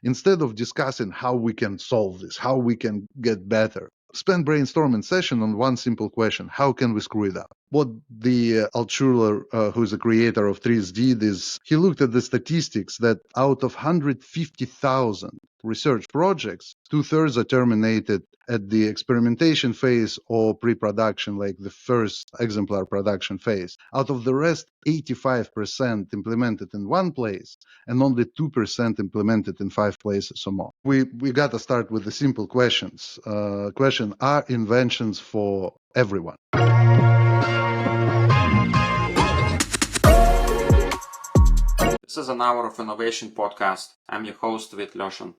Instead of discussing how we can solve this, how we can get better, spend brainstorming session on one simple question: how can we screw it up? What the Altshuler, who is the creator of TRIZ, did is he looked at the statistics that out of 150,000 research projects, 2/3 are terminated at the experimentation phase or pre-production, like the first exemplar production phase. Out of the rest, 85% implemented in one place and only 2% implemented in 5 places or more. We got to start with the simple questions. Question: are inventions for everyone? This is an Hour of Innovation podcast. I'm your host with Lyoshin.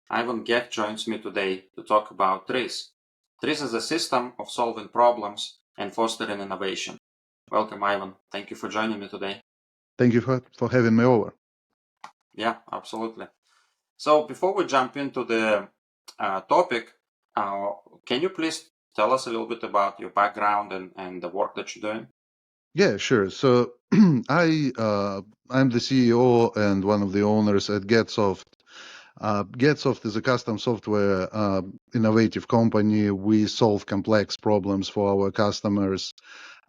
Ivan Gekht joins me today to talk about TRIZ. TRIZ is a system of solving problems and fostering innovation. Welcome, Ivan. Thank you for joining me today. Thank you for having me over. Yeah, absolutely. So before we jump into the topic, can you please tell us a little bit about your background and the work that you're doing? Yeah, sure. So I'm the CEO and one of the owners at Gehtsoft. Gehtsoft is a custom software innovative company. We solve complex problems for our customers.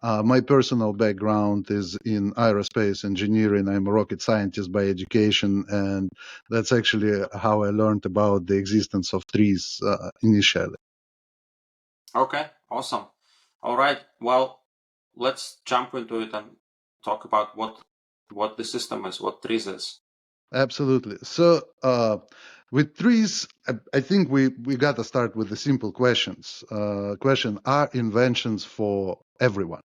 My personal background is in aerospace engineering. I'm a rocket scientist by education, and that's actually how I learned about the existence of TRIZ initially. Okay, awesome. All right. Well, let's jump into it and talk about what the system is, what TRIZ is. Absolutely. So with TRIZ, I think we got to start with the simple questions. Question: are inventions for everyone?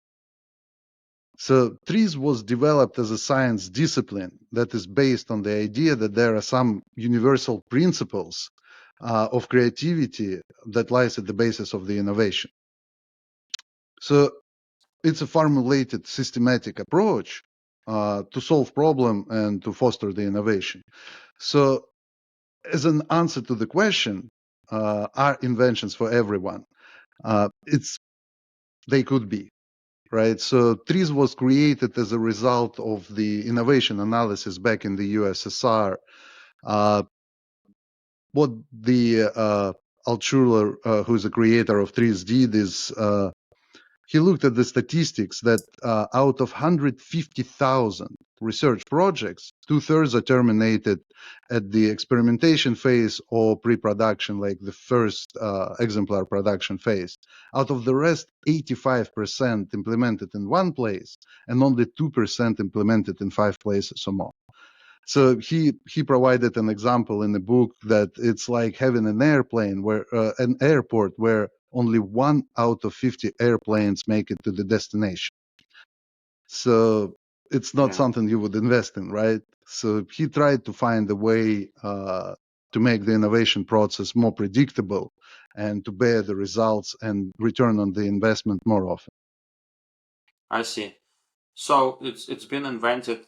So TRIZ was developed as a science discipline that is based on the idea that there are some universal principles of creativity that lies at the basis of the innovation. So it's a formulated systematic approach to solve problem and to foster the innovation. So as an answer to the question, are inventions for everyone? They could be. Right, so TRIZ was created as a result of the innovation analysis back in the USSR. What the Altshuler, who's the creator of TRIZ, did is he looked at the statistics that out of 150,000 research projects, 2/3 are terminated at the experimentation phase or pre-production, like the first exemplar production phase. Out of the rest, 85% implemented in one place and only 2% implemented in 5 places or more. So he provided an example in the book that it's like having an airplane where an airport where only 1 out of 50 airplanes make it to the destination. So it's not something you would invest in, right? So he tried to find a way to make the innovation process more predictable and to bear the results and return on the investment more often. I see. So it's been invented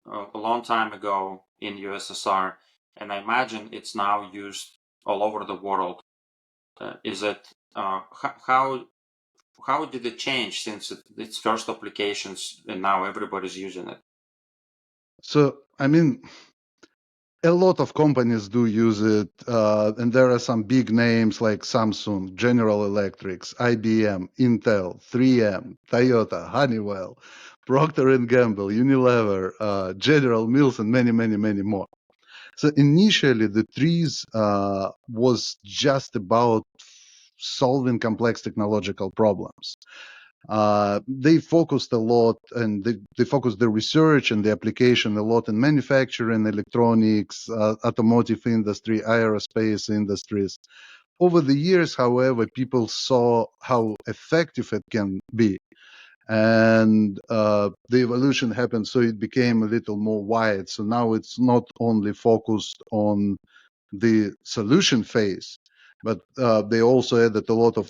a long time ago in USSR, and I imagine it's now used all over the world. Is it how did it change since its first applications and now everybody's using it? So I mean, a lot of companies do use it, and there are some big names like Samsung, General Electric, IBM, Intel, 3M, Toyota, Honeywell, Procter & Gamble, Unilever, General Mills, and many, many, many more. So initially, the TRIZ was just about solving complex technological problems. They focused a lot, and they focused the research and the application a lot in manufacturing, electronics, automotive industry, aerospace industries. Over the years, however, people saw how effective it can be, and the evolution happened, so it became a little more wide. So now it's not only focused on the solution phase, but they also added a lot of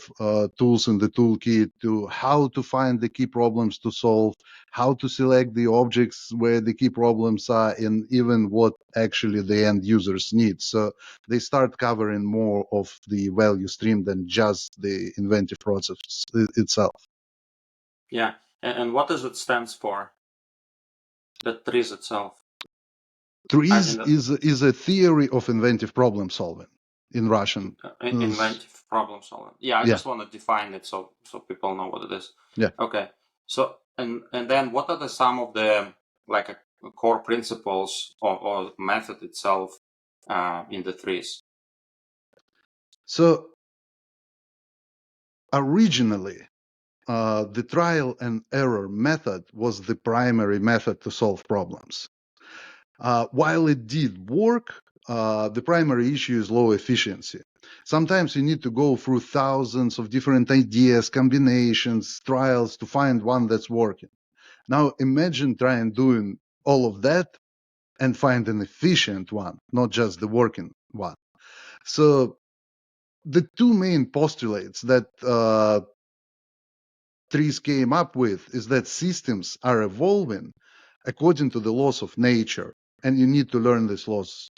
tools in the toolkit to how to find the key problems to solve, how to select the objects where the key problems are, and even what actually the end users need. So they start covering more of the value stream than just the inventive process itself. Yeah, and what does it stands for? The TRIZ itself. TRIZ is a theory of inventive problem solving in Russian. Inventive problem solving. Yeah, I just want to define it so people know what it is. Yeah. Okay. So and then what are some of the core principles or method itself in the TRIZ? So originally, the trial and error method was the primary method to solve problems. While it did work, the primary issue is low efficiency. Sometimes you need to go through thousands of different ideas, combinations, trials to find one that's working. Now imagine trying doing all of that and find an efficient one, not just the working one. So the two main postulates that TRIZ came up with is that systems are evolving according to the laws of nature, and you need to learn these laws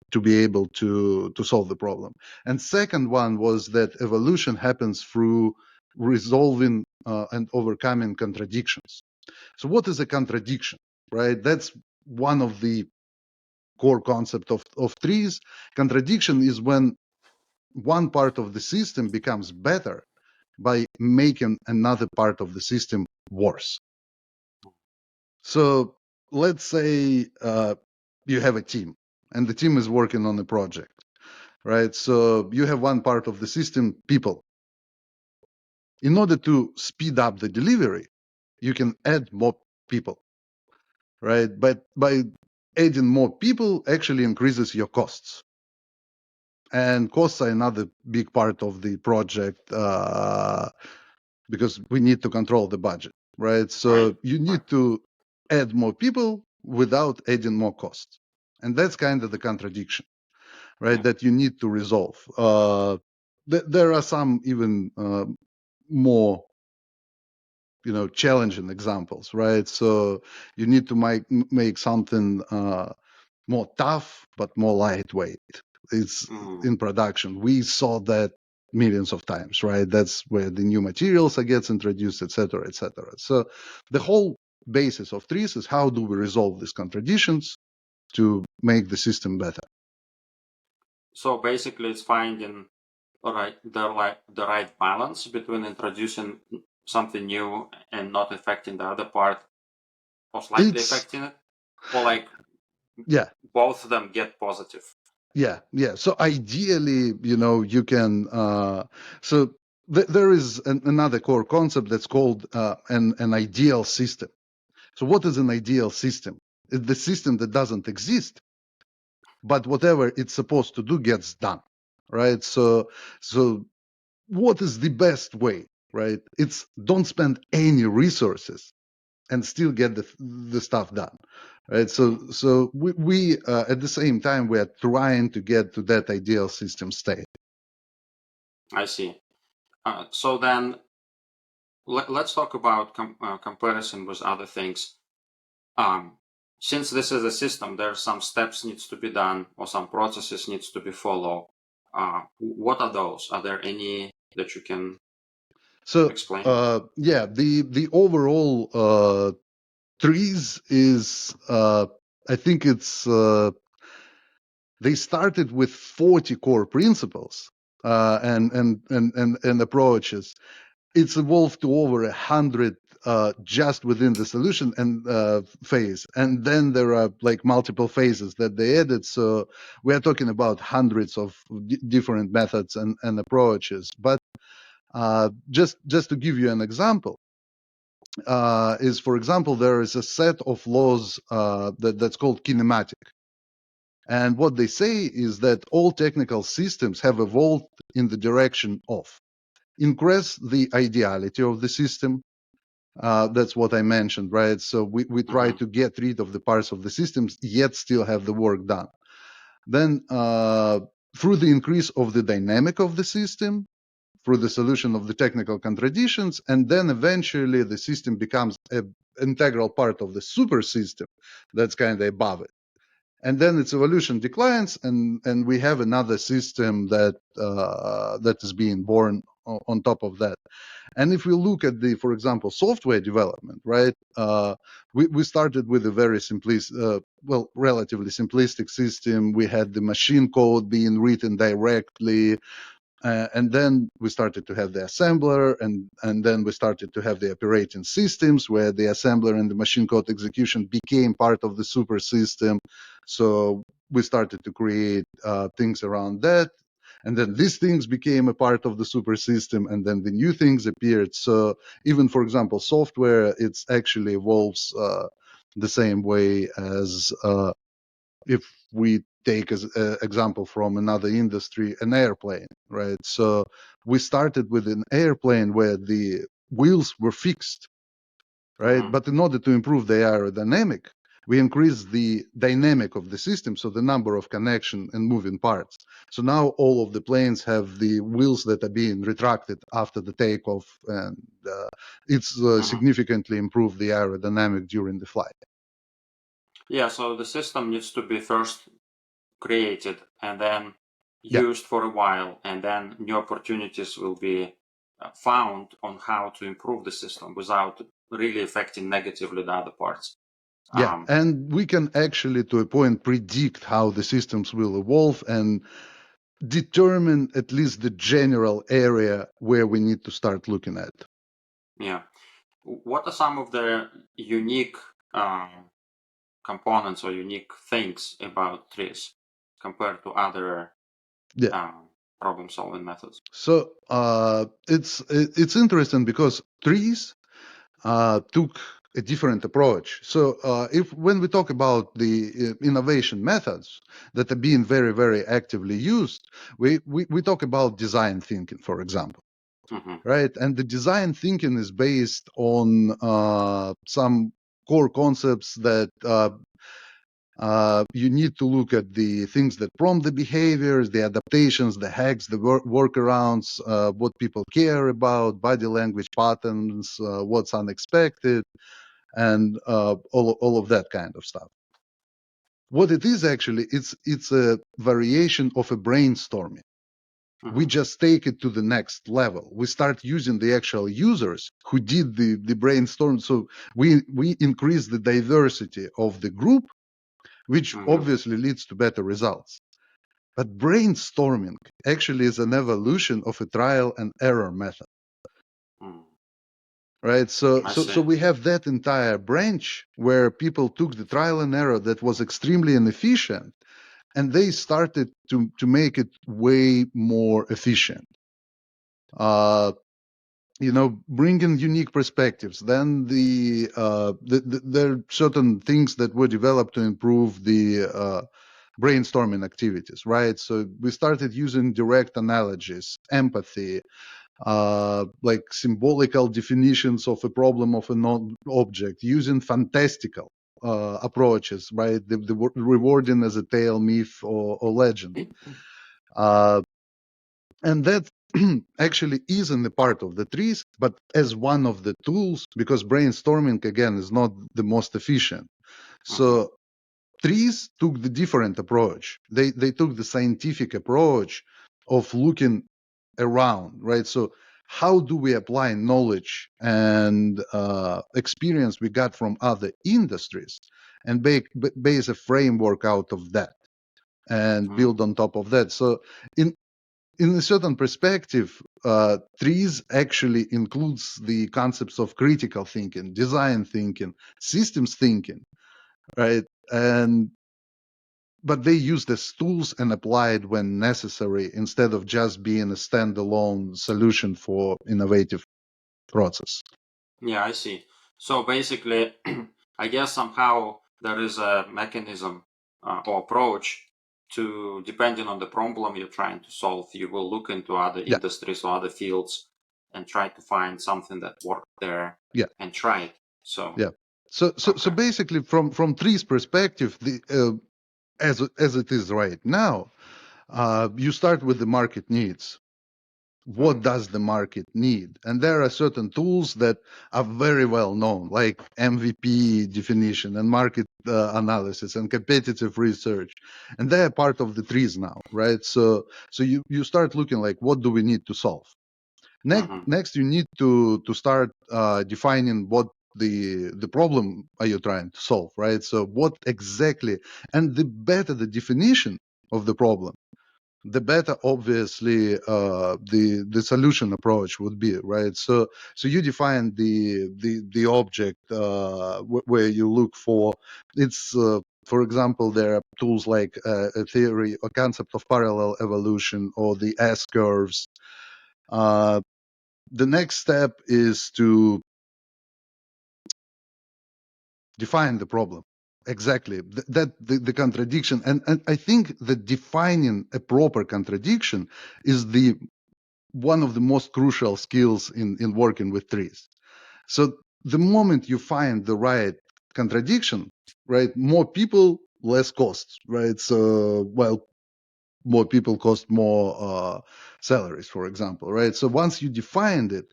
to be able to solve the problem. And second one was that evolution happens through resolving and overcoming contradictions. So what is a contradiction, right? That's one of the core concept of TRIZ. Contradiction is when one part of the system becomes better by making another part of the system worse. So let's say you have a team and the team is working on a project, right? So you have one part of the system, people. In order to speed up the delivery, you can add more people, right? But by adding more people actually increases your costs. And costs are another big part of the project because we need to control the budget, right? So you need to add more people without adding more costs. And that's kind of the contradiction, right? That you need to resolve. There are some even more, challenging examples, right? So you need to make something more tough, but more lightweight. It's in production. We saw that millions of times, right? That's where the new materials gets introduced, et cetera, et cetera. So the whole basis of TRIZ is how do we resolve these contradictions to make the system better. So basically it's finding the right balance between introducing something new and not affecting the other part, or slightly affecting it, or both of them get positive. Yeah. So ideally, you can. So there is another core concept that's called an ideal system. So what is an ideal system? It's the system that doesn't exist, but whatever it's supposed to do gets done, right? So what is the best way, right? It's don't spend any resources and still get the stuff done, right? So we at the same time we are trying to get to that ideal system state. I see. So then let's talk about comparison with other things. Since this is a system, there are some steps needs to be done or some processes needs to be followed. What are those? Are there any that you can explain? The overall TRIZ is I think it's they started with 40 core principles and approaches. It's evolved to over 100 just within the solution and phase, and then there are like multiple phases that they added. So we are talking about hundreds of different methods and approaches. But just to give you an example, is for example there is a set of laws that's called kinematic. And what they say is that all technical systems have evolved in the direction of increase the ideality of the system. That's what I mentioned, right? So we try to get rid of the parts of the systems, yet still have the work done. Then through the increase of the dynamic of the system, through the solution of the technical contradictions, and then eventually the system becomes an integral part of the super system that's kind of above it. And then its evolution declines, and we have another system that is being born on top of that. And if we look at the, for example, software development, right? We started with a very relatively simplistic system. We had the machine code being written directly. And then we started to have the assembler, and then we started to have the operating systems where the assembler and the machine code execution became part of the super system. So we started to create things around that. And then these things became a part of the super system, and then the new things appeared. So even, for example, software, it's actually evolves the same way as if we take as an example from another industry, an airplane, right? So we started with an airplane where the wheels were fixed, right? Mm-hmm. But in order to improve the aerodynamic, we increased the dynamic of the system, so the number of connection and moving parts. So now all of the planes have the wheels that are being retracted after the takeoff, and it's Mm-hmm. significantly improved the aerodynamic during the flight. Yeah, so the system needs to be first created and then Yeah. used for a while, and then new opportunities will be found on how to improve the system without really affecting negatively the other parts. Yeah, Um, and we can actually, to a point, predict how the systems will evolve and determine at least the general area where we need to start looking at. yeah. What are some of the unique components or unique things about TRIZ compared to other Yeah. problem-solving methods? So it's interesting because TRIZ took a different approach. So if when we talk about the innovation methods that are being very, very actively used, we talk about design thinking, for example. Mm-hmm. Right? And the design thinking is based on some core concepts that you need to look at the things that prompt the behaviors, the adaptations, the hacks, the workarounds, what people care about, body language patterns, what's unexpected, and all of that kind of stuff. What it is actually, it's a variation of a brainstorming. We Mm-hmm. just take it to the next level. We start using the actual users who did the brainstorm. So we increase the diversity of the group, which Mm-hmm. obviously leads to better results. But brainstorming actually is an evolution of a trial and error method, Mm. right? I So see. we have that entire branch where people took the trial and error that was extremely inefficient, and they started to make it way more efficient. Uh, bringing unique perspectives. Then there are certain things that were developed to improve the brainstorming activities, right? So we started using direct analogies, empathy, like symbolical definitions of a problem of a non-object, using fantastical approaches, right? The rewarding as a tale, myth, or legend. And that actually isn't a part of the TRIZ, but as one of the tools, because brainstorming, again, is not the most efficient. Mm-hmm. So TRIZ took the different approach. They took the scientific approach of looking around, right? So how do we apply knowledge and experience we got from other industries and base a framework out of that and Mm. build on top of that? So in a certain perspective, TRIZ actually includes the concepts of critical thinking, design thinking, systems thinking, right? But they used as tools and applied when necessary instead of just being a standalone solution for innovative process. Yeah, I see. So basically, I guess somehow there is a mechanism or approach to, depending on the problem you're trying to solve, you will look into other Yeah, industries or other fields and try to find something that worked there yeah, and try it. So, yeah. So okay. basically, from TRIZ perspective, as it is right now, you start with the market needs. What Mm, does the market need? And there are certain tools that are very well known, like MVP definition and market analysis and competitive research, and they are part of the TRIZ now, right? So you start looking like, what do we need to solve? Next, you need to start defining what the problem are you trying to solve, right? So what exactly, and the better the definition of the problem, the better obviously the solution approach would be, right? So you define the object where you look for. It's for example, there are tools like a theory or concept of parallel evolution or the S curves. The next step is to define the problem exactly, that the contradiction, and I think that defining a proper contradiction is the one of the most crucial skills in working with trees. So the moment you find the right contradiction, right, more people, less costs, right? So, well, more people cost more salaries, for example, right? So once you defined it,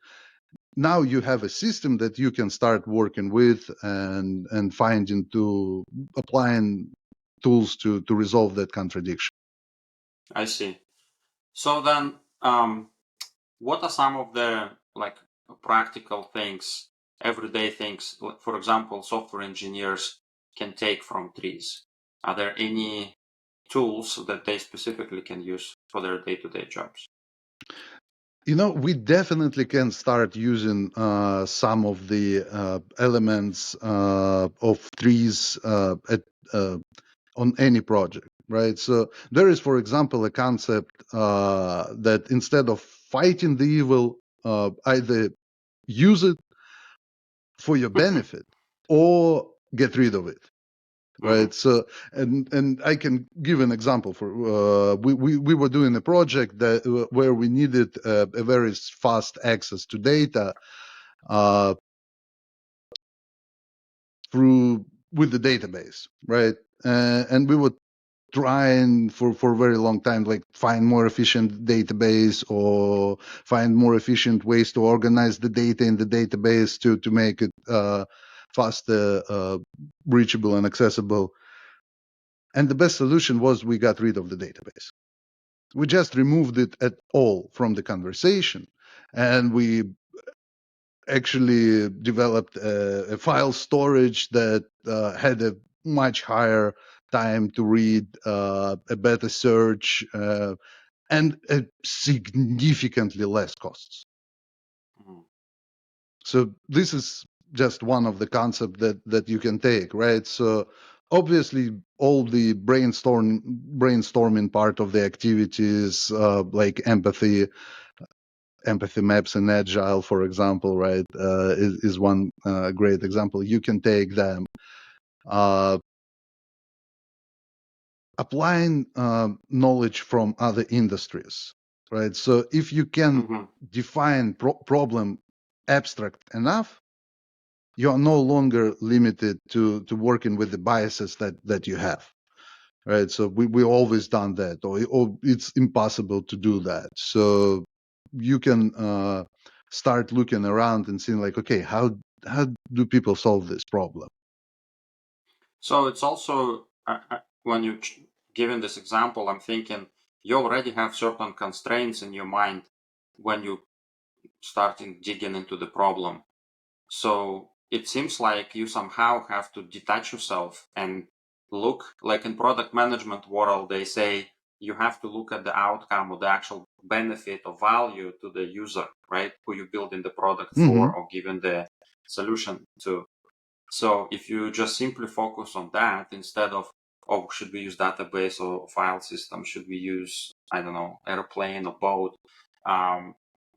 now you have a system that you can start working with and finding to applying tools to resolve that contradiction. I see. So then, what are some of the like practical things, everyday things, for example, software engineers can take from TRIZ? Are there any tools that they specifically can use for their day-to-day jobs? You know, we definitely can start using some of the elements of trees on any project, right? So there is, for example, a concept that instead of fighting the evil, either use it for your benefit or get rid of it, right? So and I can give an example. For we were doing a project that where we needed a very fast access to data uh, through with the database, right? And we were trying for a very long time, like find more efficient database or find more efficient ways to organize the data in the database to make it faster, reachable and accessible. And the best solution was we got rid of the database. We just removed it at all from the conversation, and we actually developed a file storage that had a much higher time to read, a better search, and significantly less costs. So this is just one of the concepts that you can take, right? So obviously all the brainstorming part of the activities, like empathy maps in agile, for example, right, is one great example. You can take them. Applying knowledge from other industries, right? So if you can define problem abstract enough, you are no longer limited to working with the biases that you have, right? So we always done that, or it's impossible to do that. So you can start looking around and seeing like, okay, how do people solve this problem? So it's also, when you given this example, I'm thinking you already have certain constraints in your mind when you starting digging into the problem. So it seems like you somehow have to detach yourself and look, like in product management world, they say you have to look at the outcome or the actual benefit or value to the user, right? Who you building the product for or giving the solution to. So if you just simply focus on that instead of, oh, should we use database or file system? Should we use, I don't know, airplane or boat?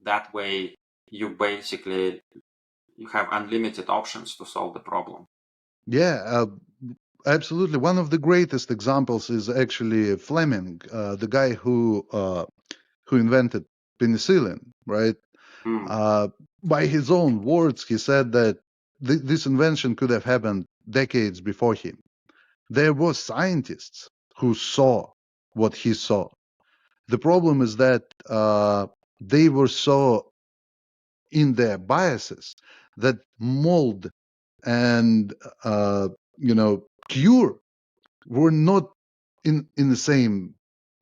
That way you basically, you have unlimited options to solve the problem. Yeah, absolutely. One of the greatest examples is actually Fleming, the guy who invented penicillin, right? By his own words, he said that this invention could have happened decades before him. There were scientists who saw what he saw. The problem is that they were so in their biases that mold and cure were not in the same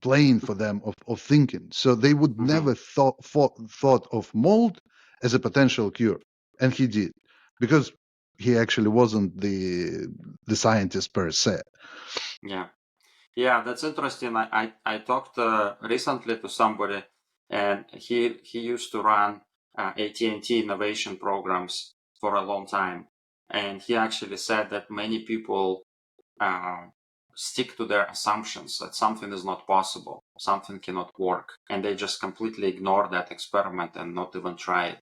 plane for them of thinking. So they would never thought of mold as a potential cure, and he did, because he actually wasn't the scientist per se. Yeah. Yeah, that's interesting. I talked recently to somebody, and he used to run AT&T innovation programs for a long time, and he actually said that many people stick to their assumptions that something is not possible, something cannot work, and they just completely ignore that experiment and not even try it.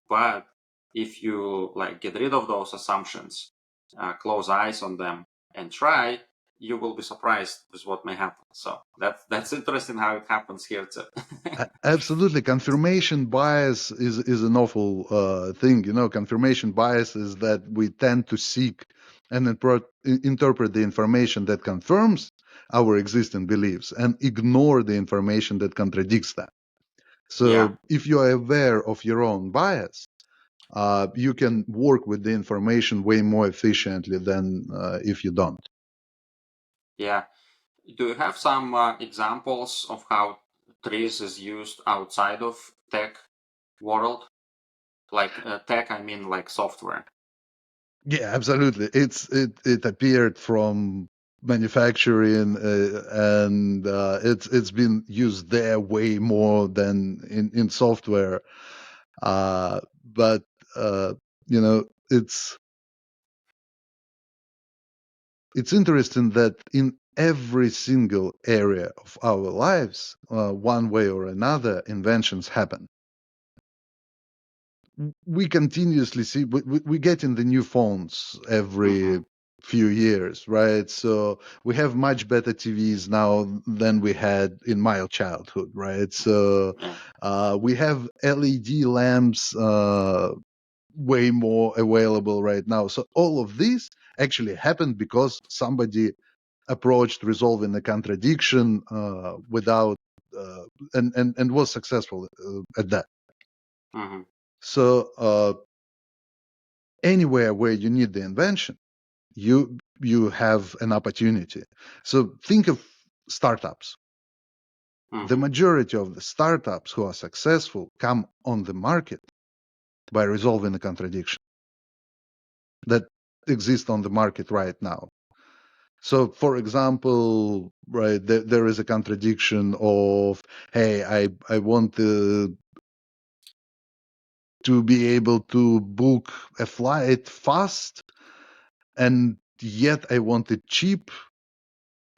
But if you like get rid of those assumptions, close eyes on them, and try, you will be surprised with what may happen. So that's interesting how it happens here too. Absolutely, confirmation bias is an awful thing. Confirmation bias is that we tend to seek and interpret the information that confirms our existing beliefs and ignore the information that contradicts them. Yeah, So if you are aware of your own bias, you can work with the information way more efficiently than if you don't. yeah. Do you have some examples of how TRIZ is used outside of tech world? Like tech, I mean like software. Yeah, absolutely. It appeared from manufacturing, and it's been used there way more than in software. But you know, it's interesting that in every single area of our lives, one way or another, inventions happen. We continuously see, we get in the new phones every few years, right? So we have much better TVs now than we had in my childhood, right? So Yeah. we have LED lamps way more available right now. So all of this actually happened because somebody approached resolving the contradiction without and was successful at that. Mm-hmm. So anywhere where you need the invention, you have an opportunity. So think of startups. The Mm-hmm. majority of the startups who are successful come on the market by resolving a contradiction that exists on the market right now. So, for example, right, there is a contradiction of, hey, I want to be able to book a flight fast, and yet I want it cheap.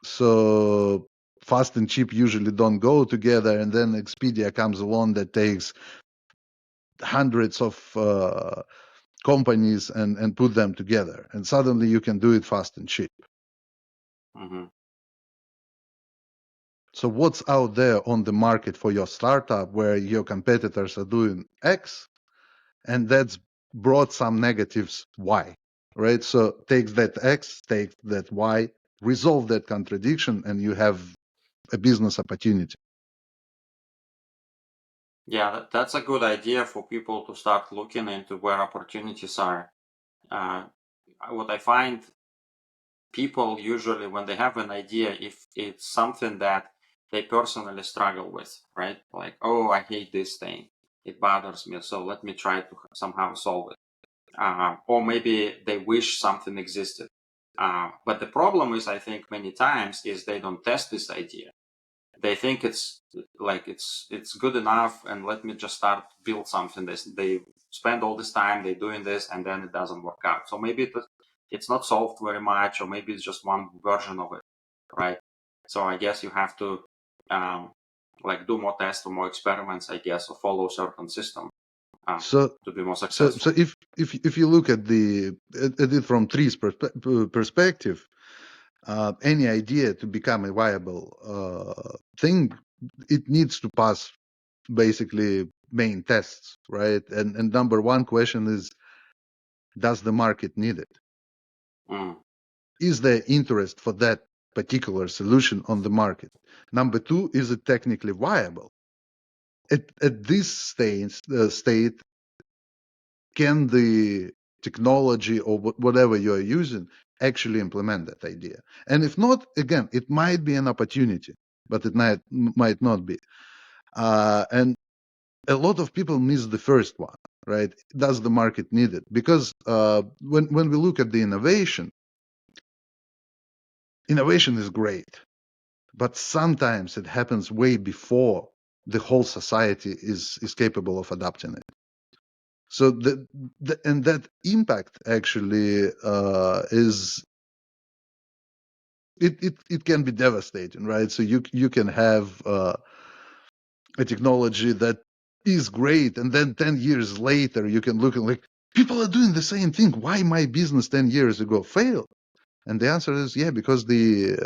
So fast and cheap usually don't go together, and then Expedia comes along that takes hundreds of companies and put them together, and suddenly you can do it fast and cheap. Mm-hmm. So what's out there on the market for your startup where your competitors are doing X, and that's brought some negatives Y, right? So take that X, take that Y, resolve that contradiction, and you have a business opportunity. Yeah, that's a good idea for people to start looking into where opportunities are. What I find, people usually, when they have an idea, if it's something that they personally struggle with, right? Like, oh, I hate this thing, it bothers me, so let me try to somehow solve it. Or maybe they wish something existed. But the problem is, I think many times, is they don't test this idea. They think it's like it's good enough, and let me just start build something. They spend all this time they doing this, and then it doesn't work out. So maybe it's not solved very much, or maybe it's just one version of it, right? So I guess you have to like do more tests or more experiments, I guess, or follow certain system So to be more so successful. if you look at it from TRIZ perspective, any idea to become a viable thing, it needs to pass basically main tests, right? And number one question is, does the market need it? Mm, Is there interest for that particular solution on the market? Number two, is it technically viable? At this state, can the technology or whatever you are using actually implement that idea? And if not, again, it might be an opportunity. but it might not be. And a lot of people miss the first one, right? Does the market need it? Because when we look at the innovation is great, but sometimes it happens way before the whole society is capable of adopting it. So and that impact actually is it can be devastating, right? So you can have a technology that is great, and then 10 years later you can look and like, people are doing the same thing. Why my business 10 years ago failed? And the answer is, yeah, because the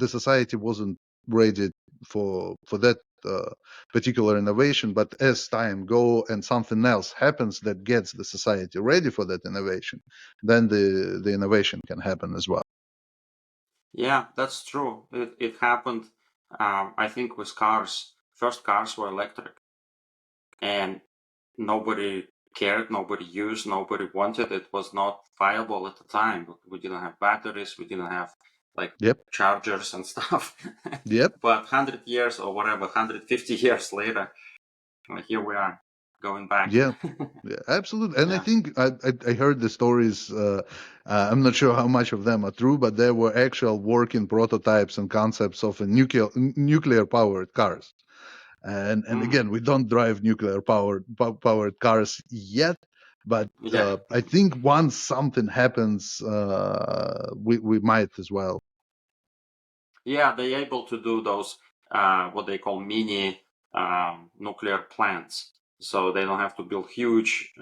society wasn't ready for that particular innovation. But as time go and something else happens that gets the society ready for that innovation, then the innovation can happen as well. Yeah, that's true. It happened, I think, with cars. First cars were electric, and nobody cared, nobody used, nobody wanted. It was not viable at the time. We didn't have batteries, we didn't have like Yep. chargers and stuff. Yep. But 100 years or whatever, 150 years later, here we are going back. Yeah. Yeah, absolutely. And I Yeah. think I heard the stories. I'm not sure how much of them are true, but there were actual working prototypes and concepts of a nuclear powered cars. And again, we don't drive nuclear powered cars yet, but Yeah. I think once something happens, we might as well. Yeah, they're able to do those what they call mini nuclear plants. So they don't have to build huge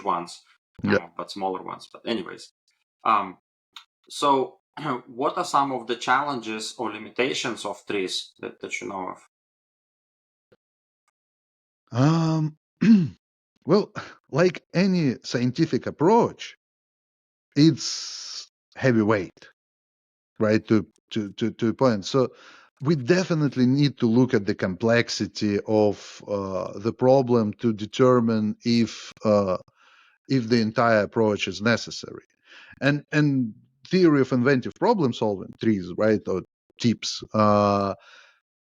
ones, Yeah. but smaller ones. But anyways, so what are some of the challenges or limitations of TRIZ that you know of? Well, like any scientific approach, it's heavyweight, right? To a point. So we definitely need to look at the complexity of the problem to determine if the entire approach is necessary. And theory of inventive problem solving, TRIZ, right, or TIPS,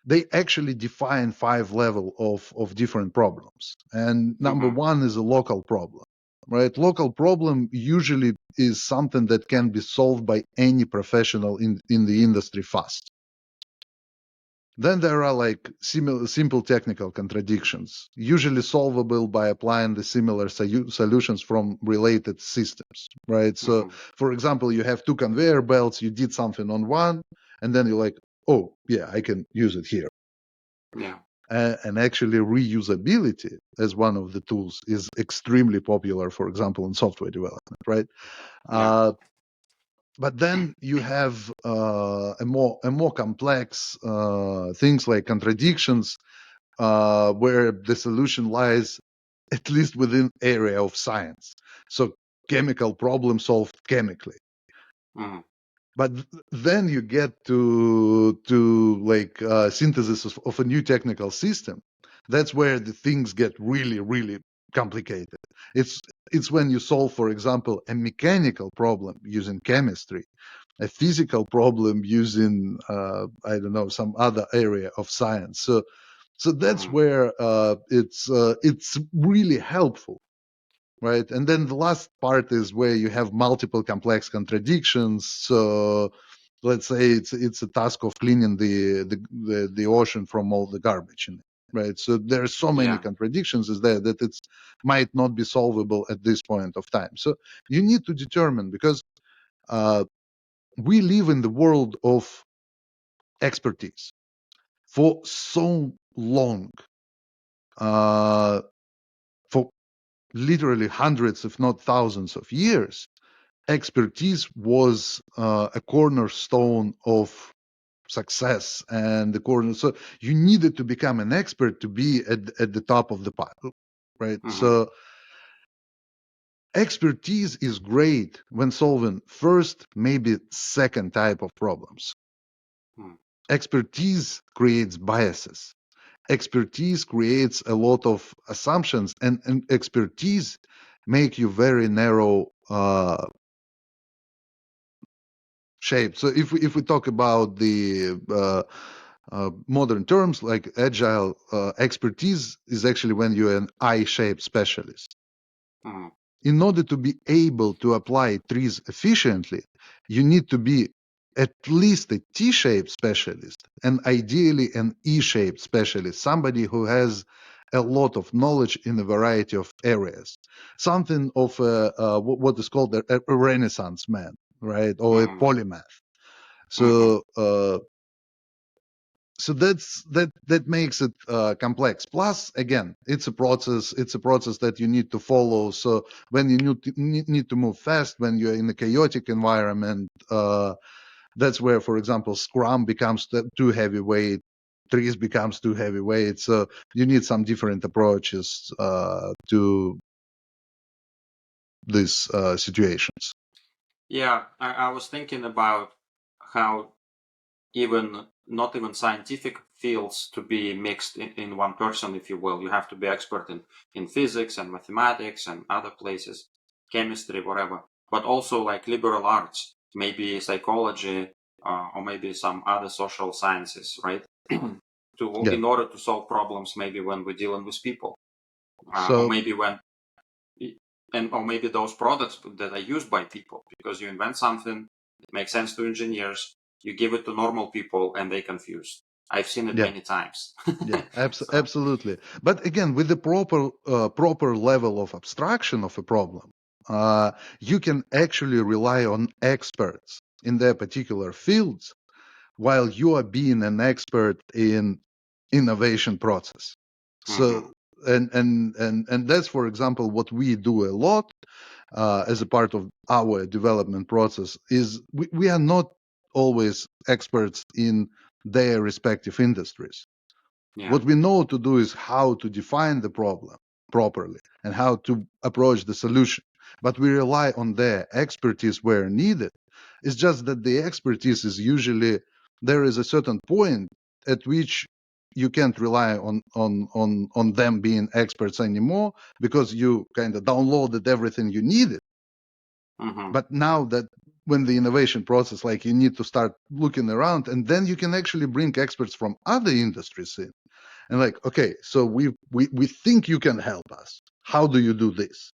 they actually define 5 levels of different problems. And number one is a local problem, right? Local problem usually is something that can be solved by any professional in the industry fast. Then there are like simple technical contradictions, usually solvable by applying the similar solutions from related systems, right? So, for example, you have 2 conveyor belts, you did something on one, and then you're like, oh, yeah, I can use it here. Yeah. And actually, reusability as one of the tools is extremely popular, for example, in software development, right? Yeah. But then you have a more complex things like contradictions, where the solution lies at least within area of science. So chemical problem solved chemically. But then you get to like synthesis of a new technical system. That's where the things get really, really complicated. It's when you solve, for example, a mechanical problem using chemistry, a physical problem using I don't know, some other area of science. So that's where it's really helpful, right? And then the last part is where you have multiple complex contradictions. So let's say it's a task of cleaning the ocean from all the garbage in it, right? So there are so many Yeah. contradictions is there that it's might not be solvable at this point of time. So you need to determine, because we live in the world of expertise for so long, for literally hundreds, if not thousands of years. Expertise was a cornerstone of success and the corner. So you needed to become an expert to be at the top of the pile, right? So expertise is great when solving first, maybe second type of problems. Expertise creates biases. Expertise creates a lot of assumptions, and expertise make you very narrow shape. So if we talk about the modern terms like agile, expertise is actually when you're an I-shaped specialist. Mhm. In order to be able to apply TRIZ efficiently, you need to be at least a T-shaped specialist and ideally an E-shaped specialist, somebody who has a lot of knowledge in a variety of areas, something of what is called a Renaissance man, right, or a Mhm. polymath. Mhm. So that makes it complex. Plus, again, it's a process. It's a process that you need to follow. So when you need to move fast, when you're in a chaotic environment, that's where, for example, Scrum becomes too heavyweight. TRIZ becomes too heavyweight. So you need some different approaches to these situations. Yeah, I was thinking about how even not even scientific fields to be mixed in one person, if you will. You have to be expert in physics and mathematics and other places, chemistry, whatever. But also like liberal arts, maybe psychology, or maybe some other social sciences, right? Yeah. In order to solve problems, maybe when we're dealing with people, or So maybe or maybe those products that are used by people, because you invent something, it makes sense to engineers, you give it to normal people and they confused. I've seen it yeah. many times. Yeah, So, absolutely. But again, with the proper level of abstraction of a problem, you can actually rely on experts in their particular fields while you are being an expert in innovation process. mhm, So and that's, for example, what we do a lot as a part of our development process is we are not always experts in their respective industries. yeah, What we know to do is how to define the problem properly and how to approach the solution. But we rely on their expertise where needed. It's just that the expertise is usually there is a certain point at which you can't rely on them being experts anymore because you kind of downloaded everything you needed. mhm, But now that when the innovation process, like you need to start looking around, and then you can actually bring experts from other industries in and like, okay, so we think you can help us. How do you do this?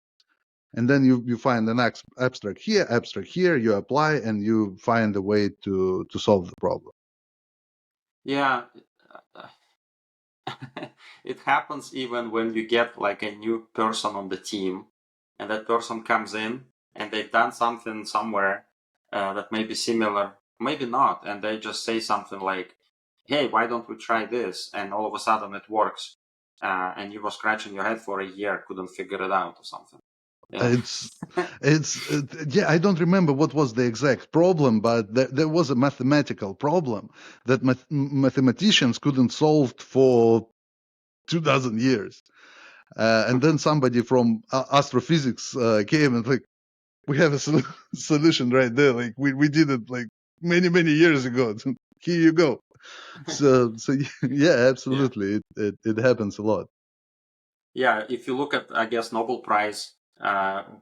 And then you find an abstract here, you apply and you find a way to solve the problem. yeah. It happens even when you get like a new person on the team, and that person comes in and they've done something somewhere that may be similar, maybe not, and they just say something like, "Hey, why don't we try this?" And all of a sudden it works, and you were scratching your head for a year, couldn't figure it out or something. Yeah. It's yeah, I don't remember what was the exact problem, but there was a mathematical problem that mathematicians couldn't solve for 2,000 years. And then somebody from astrophysics came and like, we have a solution right there. Like we did it like many years ago. Here you go. So yeah, Yeah. absolutely, it happens a lot. Yeah, if you look at, I guess, Nobel Prize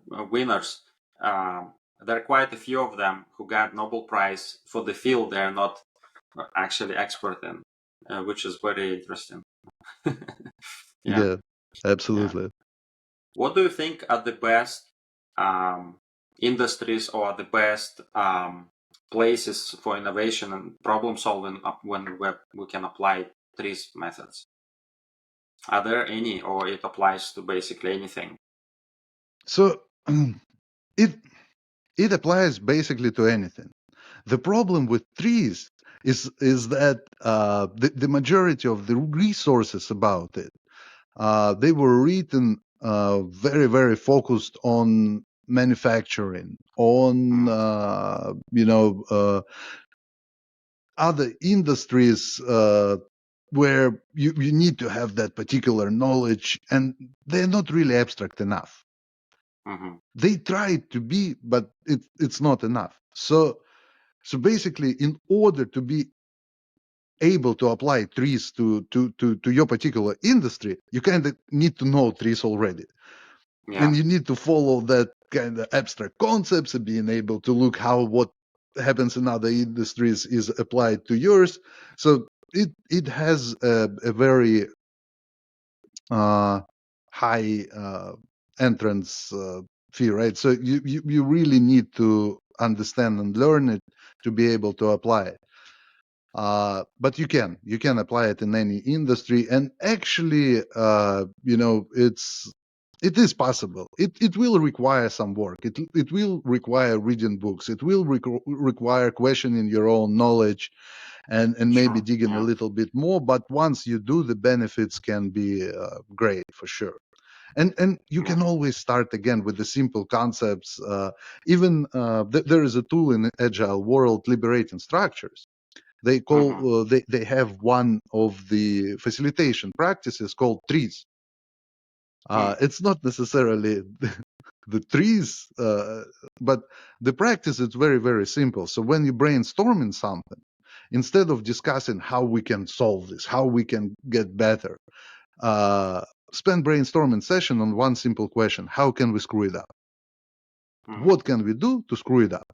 winners, there are quite a few of them who got Nobel Prize for the field they're not actually expert in, which is very interesting. Yeah, Yeah, yeah. absolutely. What do you think are the best um, industries or the best places for innovation and problem solving when we can apply these methods? Are there any, or it applies to basically anything? So it it applies basically to anything. The problem with trees is that the majority of the resources about it they were written very focused on manufacturing, on Mm, other industries where you need to have that particular knowledge, and they're not really abstract enough. mhm. They try to be, but it's not enough. So basically, in order to be able to apply trees to your particular industry, you kind of need to know trees already. Yeah. And you need to follow that kind of abstract concepts and being able to look how what happens in other industries is applied to yours. So it has a very high entrance fee, right? So you really need to understand and learn it to be able to apply it. But you can apply it in any industry, and actually, it is possible. It will require some work. It will require reading books. It will require questioning your own knowledge, and maybe Sure. digging a Yeah. little bit more. But once you do, the benefits can be great for sure. And you Yeah. can always start again with the simple concepts. Even there is a tool in the agile world, liberating structures. They call Mm-hmm. they have one of the facilitation practices called TRIZ. Mm. It's not necessarily the trees, but the practice is very, very simple. So when you brainstorming something, instead of discussing how we can solve this, how we can get better, uh, spend brainstorming session on one simple question: how can we screw it up? Mm-hmm. What can we do to screw it up?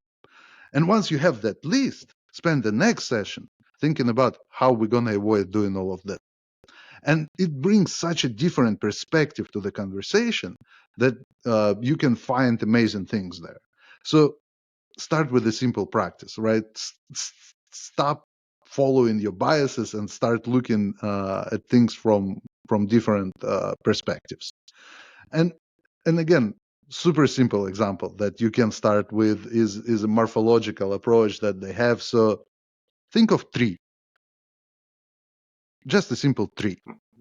And once you have that list, spend the next session thinking about how we're going to avoid doing all of that. And it brings such a different perspective to the conversation that you can find amazing things there. So start with a simple practice, right? Stop following your biases and start looking at things from different perspectives. And again, super simple example that you can start with is a morphological approach that they have. So think of tree, just a simple tree,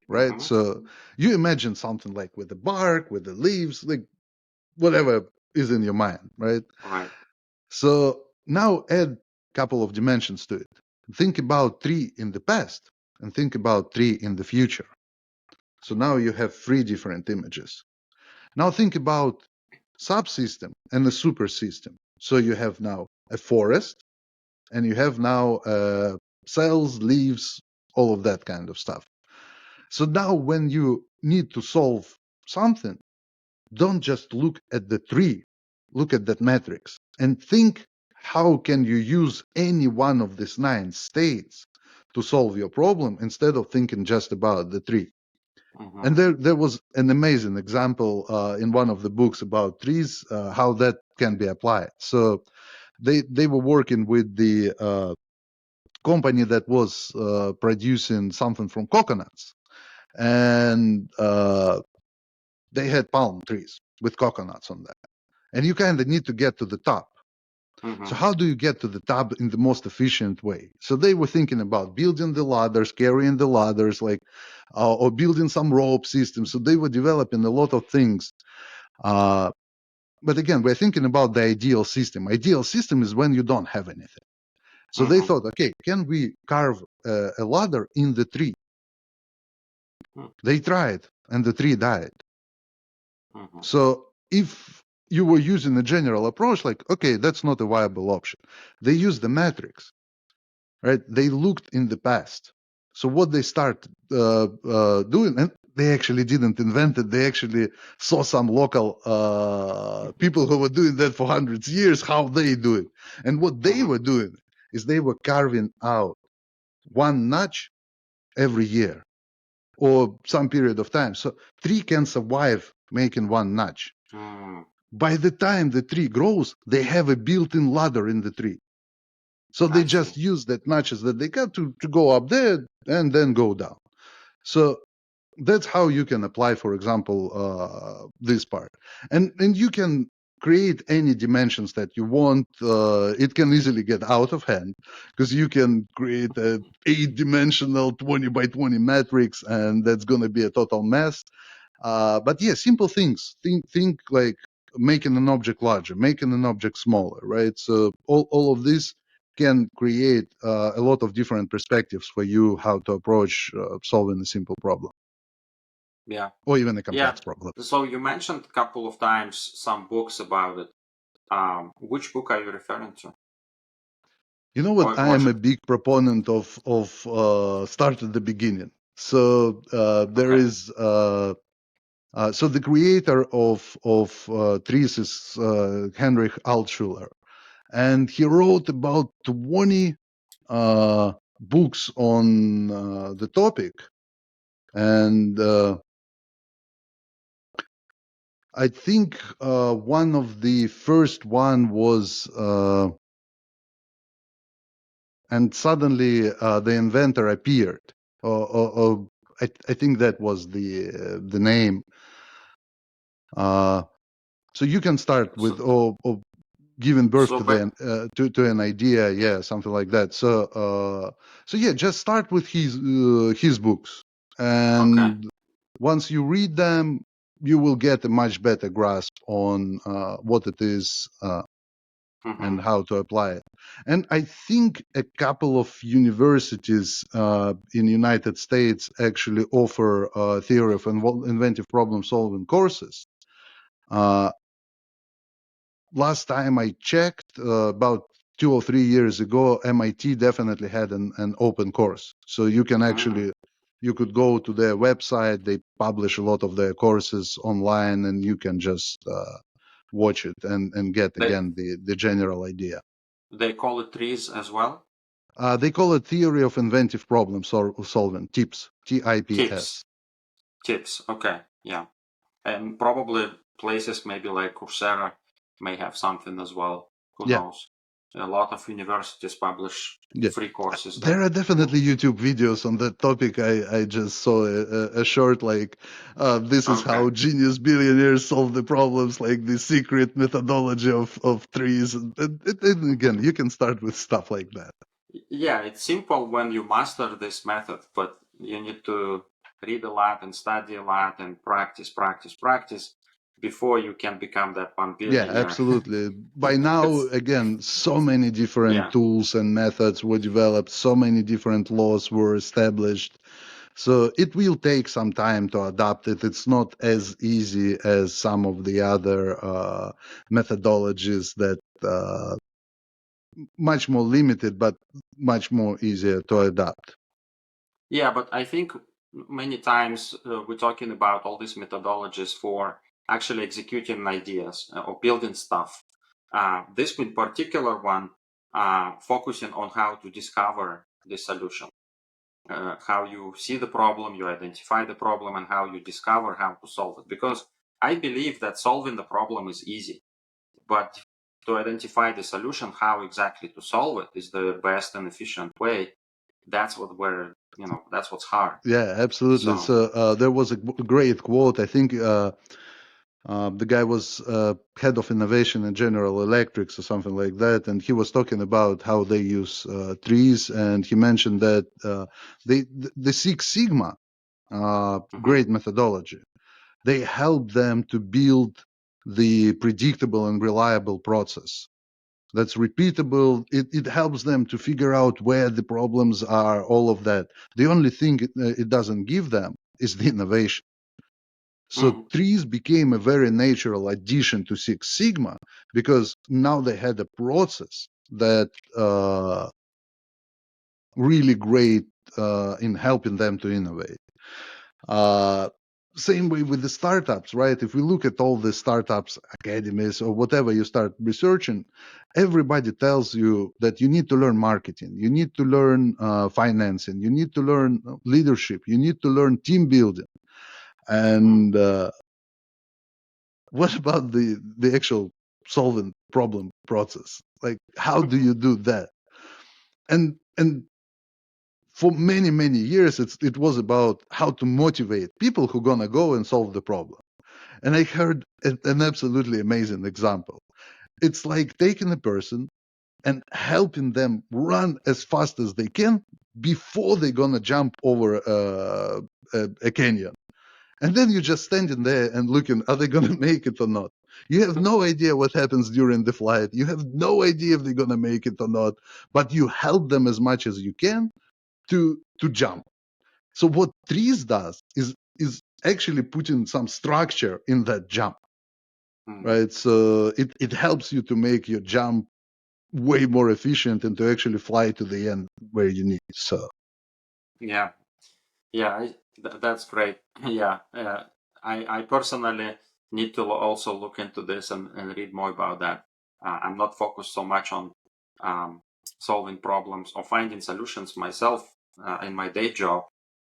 right? Mm-hmm. So you imagine something like with the bark, with the leaves, like whatever is in your mind, right? Right. So now add a couple of dimensions to it. Think about tree in the past and think about tree in the future. So now you have three different images. Now think about subsystem and a super system. So you have now a forest and you have now cells, leaves, all of that kind of stuff. So now when you need to solve something, don't just look at the tree, look at that matrix and think how can you use any one of these 9 states to solve your problem instead of thinking just about the tree. Mm-hmm. And there was an amazing example in one of the books about trees, how that can be applied. So they were working with the company that was producing something from coconuts, and they had palm trees with coconuts on them, and you kind of need to get to the top. So Mm-hmm. how do you get to the top in the most efficient way? So they were thinking about building the ladders, carrying the ladders, like or building some rope systems. So they were developing a lot of things. Uh, but again, we're thinking about the ideal system. Ideal system is when you don't have anything. So they Mm-hmm. thought, okay, can we carve a ladder in the tree? They tried, and the tree died. Mm-hmm. So if you were using a general approach, like, okay, that's not a viable option. They used the matrix, right? They looked in the past. So what they start doing, and they actually didn't invent it. They actually saw some local people who were doing that for hundreds of years, how they do it. And what they Mm-hmm. were doing is they were carving out one notch every year or some period of time. So tree can survive making one notch. Mm. By the time the tree grows, they have a built-in ladder in the tree. So they I see. just use that notches that they got to go up there and then go down. So that's how you can apply, for example, this part. And you can create any dimensions that you want. It can easily get out of hand because you can create a 8-dimensional 20 by 20 matrix, and that's going to be a total mess. But yeah, simple things. Think like making an object larger, making an object smaller, right? So all of this can create a lot of different perspectives for you how to approach solving a simple problem Yeah. or even a Yeah. complex problem. So you mentioned a couple of times some books about it. Which book are you referring to? You know what? Or I was am a it? big proponent of start at the beginning. So there Okay. is so the creator of TRIZ is Heinrich Altschuler. and he wrote about 20 books on the topic. And I think one of the first one was and suddenly the inventor appeared. I think that was the name. So you can start with giving birth So, to an idea, yeah, something like that. So yeah, just start with his books, okay. and once you read them, you will get a much better grasp on what it is Mm-hmm. and how to apply it. And I think a couple of universities in United States actually offer theory of inventive problem solving courses. Last time I checked, about 2 or 3 years ago, MIT definitely had an open course. So you can Mm. actually, you could go to their website. They publish a lot of their courses online, and you can just watch it and get They again the general idea. they call it TRIZ as well. They call it theory of inventive problem solving, TIPS, Tips, TIPS. tips. Okay, yeah, and probably places maybe like Coursera may have something as well. Who Yeah, knows? A lot of universities publish yeah. free courses There there. are definitely YouTube videos on that topic. I just saw a short like, this is Okay. how genius billionaires solve the problems, like the secret methodology of trees. And again, you can start with stuff like that. Yeah, it's simple when you master this method, but you need to read a lot and study a lot and practice, practice, practice before you can become that one Yeah, billionaire. absolutely. By now, It's again, so many different yeah. tools and methods were developed, so many different laws were established. So it will take some time to adapt it. It's not as easy as some of the other methodologies that much more limited, but much more easier to adapt. Yeah, but I think many times we're talking about all these methodologies for actually executing ideas or building stuff. This in particular one focusing on how to discover the solution, how you see the problem, you identify the problem, and how you discover how to solve it. Because I believe that solving the problem is easy, but to identify the solution, how exactly to solve it is the best and efficient way. That's what where that's what's hard. Yeah, absolutely. So, So there was a great quote. I think the guy was head of innovation in General Electrics or something like that, and he was talking about how they use trees, and he mentioned that the Six Sigma mhm, great methodology. They help them to build the predictable and reliable process that's repeatable. It helps them to figure out where the problems are, all of that. The only thing it doesn't give them is the innovation. So mhm, trees became a very natural addition to Six Sigma because now they had a process that really great in helping them to innovate. Uh, Same way with the startups, right? If we look at all the startups, academies, or whatever you start researching, everybody tells you that you need to learn marketing, you need to learn financing, you need to learn leadership, you need to learn team building. mhm, And what about the actual solving problem process? Like, how do you do that? And for many years, it was about how to motivate people who gonna go and solve the problem. And I heard an absolutely amazing example. It's like taking a person and helping them run as fast as they can before they're gonna jump over a canyon. And then you're just standing there and looking, are they gonna make it or not? You have no idea what happens during the flight. You have no idea if they're gonna make it or not, but you help them as much as you can to jump. So what trees does is actually putting some structure in that jump, mhm. right? So it helps you to make your jump way more efficient and to actually fly to the end where you need. So Yeah, yeah, that's great. Yeah, I personally need to also look into this and read more about that. I'm not focused so much on solving problems or finding solutions myself in my day job,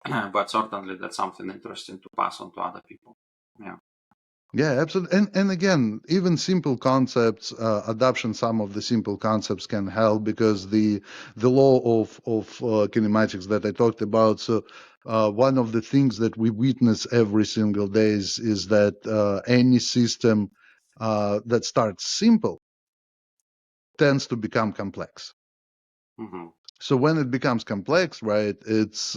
but certainly that's something interesting to pass on to other people. Yeah. Yeah, absolutely. And again, even simple concepts, adoption, some of the simple concepts can help, because the law of kinematics that I talked about. So one of the things that we witness every single day is that any system that starts simple tends to become complex. Mm-hmm. So when it becomes complex, right, it's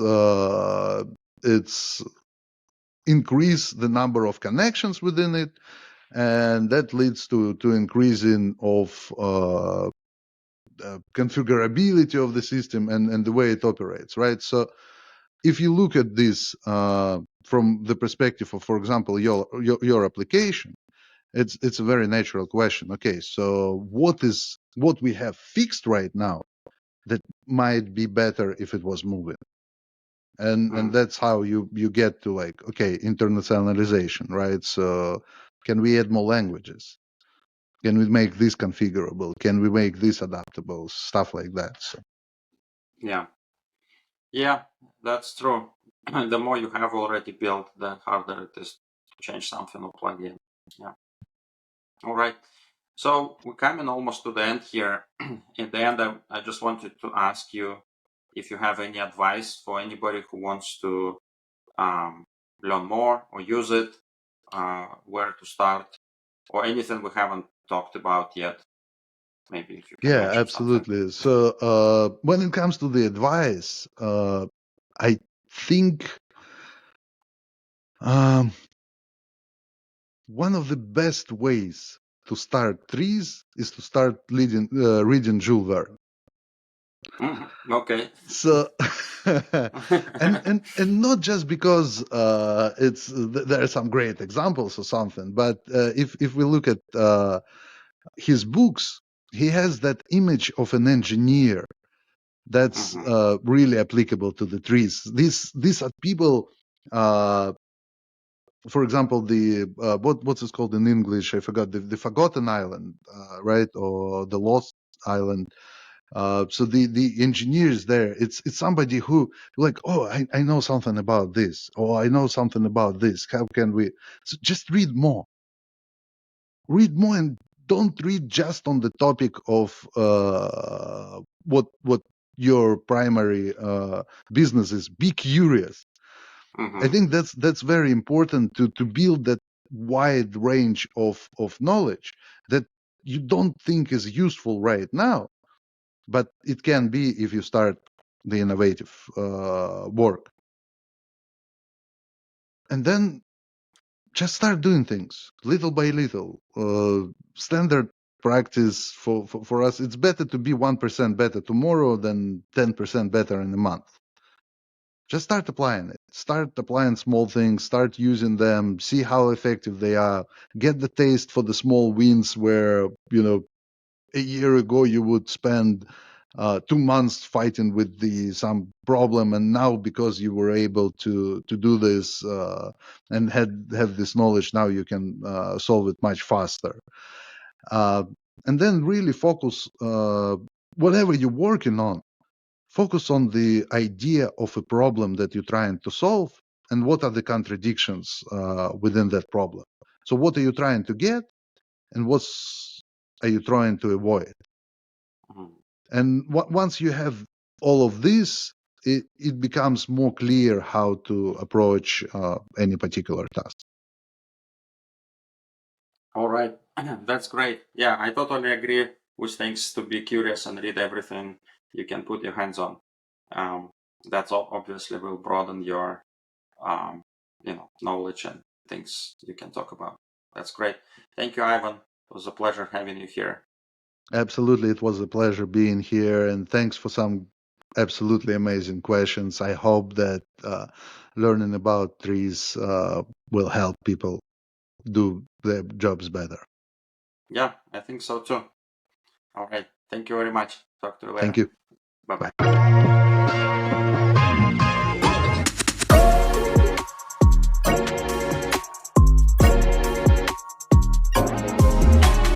increase the number of connections within it, and that leads to increasing of configurability of the system and the way it operates, right? So if you look at this from the perspective of, for example, your application, it's a very natural question. Okay, so what we have fixed right now that might be better if it was moving? And that's how you get to, like, okay, internationalization, right? So can we add more languages? Can we make this configurable? Can we make this adaptable? Stuff like that. So Yeah, that's true. The more you have already built, the harder it is to change something or plug in. Yeah. All right. So we're coming almost to the end here. In the end, I just wanted to ask you if you have any advice for anybody who wants to learn more or use it, where to start, or anything we haven't talked about yet. Maybe if you can yeah, mention something. absolutely. So when it comes to the advice, I think one of the best ways to start TRIZ is to start reading Jules Verne. Okay. So and not just because there are some great examples or something, but if we look at his books, he has that image of an engineer that's really applicable to the TRIZ. These are people, for example, the what's it called in English? I forgot, the Forgotten Island, right, or the Lost Island. So the engineers there, it's somebody who, like, oh, I know something about this, or I know something about this. How can we? So just read more, and don't read just on the topic of what your primary business is. Be curious. I think that's very important to build that wide range of knowledge that you don't think is useful right now, but it can be if you start the innovative work. And then just start doing things little by little. Standard practice for us, it's better to be 1% better tomorrow than 10% better in a month. Just start applying it. Start applying small things, start using them, see how effective they are, get the taste for the small wins where, a year ago you would spend 2 months fighting with some problem, and now because you were able to do this and have this knowledge, now you can solve it much faster. And then really focus, whatever you're working on, focus on the idea of a problem that you're trying to solve, and what are the contradictions within that problem. So what are you trying to get, and what's are you trying to avoid? And once you have all of this, it becomes more clear how to approach any particular task. All right. That's great. Yeah, I totally agree with things to be curious and read everything you can put your hands on. That's obviously will broaden your knowledge and things you can talk about. That's great. Thank you, Ivan. It was a pleasure having you here. Absolutely, it was a pleasure being here, and thanks for some absolutely amazing questions. I hope that learning about TRIZ will help people do their jobs better. Yeah, I think so too. All right. Thank you very much. Talk to you Thank later. you. Bye-bye. Bye.